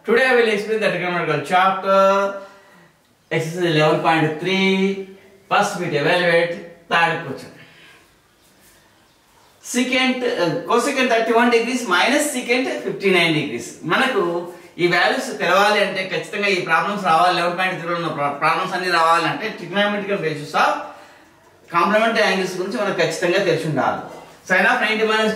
Today I will explain the trigonometrical chapter, exercise 11.3, first bit evaluate, third question. Cosecant 31 degrees minus secant 59 degrees. మనకు ఈ values తెలవాలి అంటే ఖచ్చితంగా ఈ problems రావాలి 11.3 ఉన్న ప్రాబ్లమ్స్ అన్ని రావాలి అంటే trigonometrical ratios of complementary angles గురించి మనకు ఖచ్చితంగా తెలిసి ఉండాలి. sin of 90 minus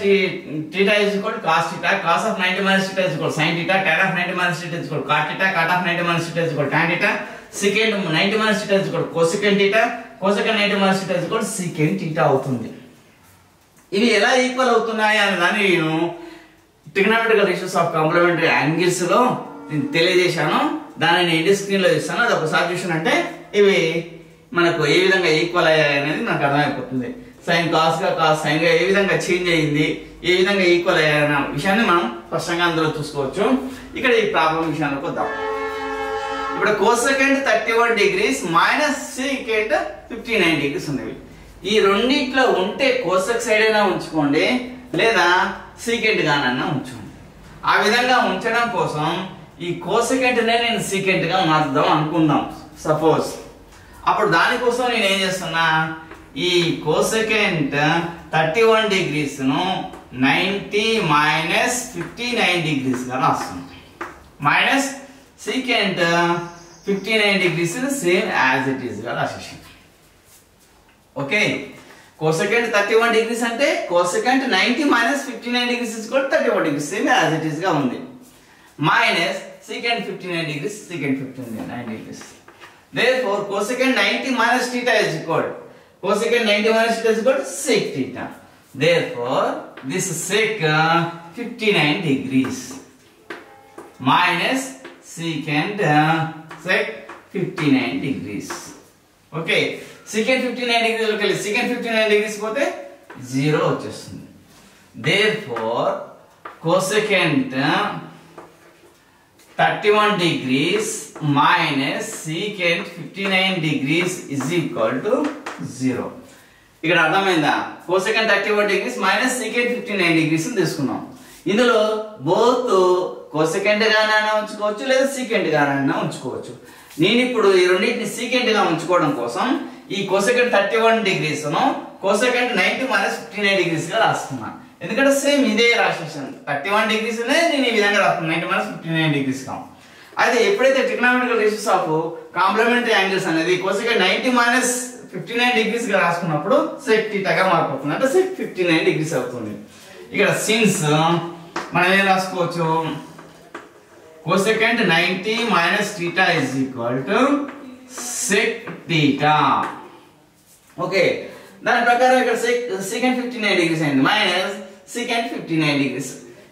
theta is equal to cos theta, cos of 90 minus theta is equal to sin theta, tan of 90 minus theta is equal to cot theta, cot of 90 minus theta is equal to tan theta, secant 90 minus theta is equal to cosecant theta, cosecant 90 minus theta is equal to secant theta అవుతుంది. ఇవి ఎలా equal అవుతున్నాయి అనే దాన్ని నేను trigonometrical ratios of complementary angles లో తెలియజేశాను. దాన్ని నేను ఎండ్ స్క్రీన్ లో ఇస్తాను. అది ఒకసారి చూసినంటే ఇవి మనకు ఏ విధంగా ఈక్వల్ అయ్యాయి అనేది నాకు అర్థమైపోతుంది. సైన్ కాస్ గా కాస్ సైన్ గా ఏ విధంగా చేంజ్ అయ్యింది, ఏ విధంగా ఈక్వల్ అయ్యాయన్న విషయాన్ని మనం స్పష్టంగా అందులో చూసుకోవచ్చు. ఇక్కడ ఈ ప్రాబ్లం విషయానికి వద్దాం. ఇప్పుడు కోసెకంట్ 31 డిగ్రీస్ మైనస్ సెకంట్ 59 డిగ్రీస్ ఉంది. ఈ రెండిట్లో ఉంటే కోసెక్ సైడ్ అయినా ఉంచుకోండి లేదా సీకెంట్ గానన్నా ఉంచుకోండి. ఆ విధంగా ఉంచడం కోసం ఈ కోసెకంట్ నే నేను సీకెంట్ గా మార్చుదాం అనుకుందాం సపోజ్. అప్పుడు దానికోసం నేను ఏం చేస్తున్నా, ఈ కోసెకంట్ 31 డిగ్రీస్ ను 90 మైనస్ 59 డిగ్రీస్ గా రాస్తున్నాం. Minus secant 59 degrees same as it is గా రాసేసాం. ఓకే, కోసెకంట్ 31 డిగ్రీస్ అంటే cosecant 90 minus 59 degrees is equal to 31 degrees same as it is గా ఉంది. Minus secant 59 degrees, secant 59 degrees. Therefore, cosecant 90 minus theta is equal. Cosecant 90 minus theta is equal to sec theta. Therefore, this sec 59 degrees minus secant sec 59 degrees. Okay, secant 59 degrees look at secant 59 degrees పోతే 0 వచ్చేస్తుంది. Therefore, cosecant 31 degrees minus secant 59 degrees is equal to 0. ఇక్కడ అర్థమైందా? కోసెకంట్ 31 degrees minus secant 59 degrees తీసుకున్నాం. ఇందులో both కోసెకంట్ గానైనా ఉంచుకోవచ్చు లేదా secant గానైనా ఉంచుకోవచ్చు. నేను ఇప్పుడు ఈ రెండింటిని సీకెంట్ గా ఉంచుకోవడం కోసం ఈ కోసెకంట్ 31 degrees ను కోసెకంట్ 90 minus 59 degrees గా రాస్తున్నాను. ఎందుకంటే సేమ్ ఇదే రాసేసాను. 31 డిగ్రీస్ నేను ఈ విధంగా రాస్తున్నాను 90 minus 59 degrees గా. అయితే ఎప్పుడైతే trigonometrical ratios of complementary angles అనేది కోసెకంట్ 90 minus 59 degrees గా రాసుకున్నప్పుడు sec theta గా మారిపోతుంది. అంటే sec 59 degrees అవుతుంది. ఇక్కడ సిన్స్ మనం ఏం రాసుకోవచ్చు, కోసెకంట్ 90 minus theta is equal to sec theta. Okay, దాని ప్రకారం ఇక్కడ secant 59 degrees అయింది మైనస్ secant 59 degrees.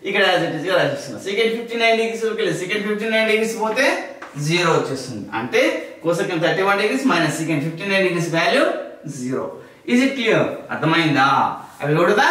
ఇక్కడ యాజ్ ఇట్ ఇస్ గా రాసేస్తున్నాం. secant 59 degrees secant 59 degrees పోతే 0 వచ్చేస్తుంది. అంటే కోసెకంట్ 31 degrees minus secant 59 degrees value 0. Is it clear? అర్థమైందా? అవి కూడా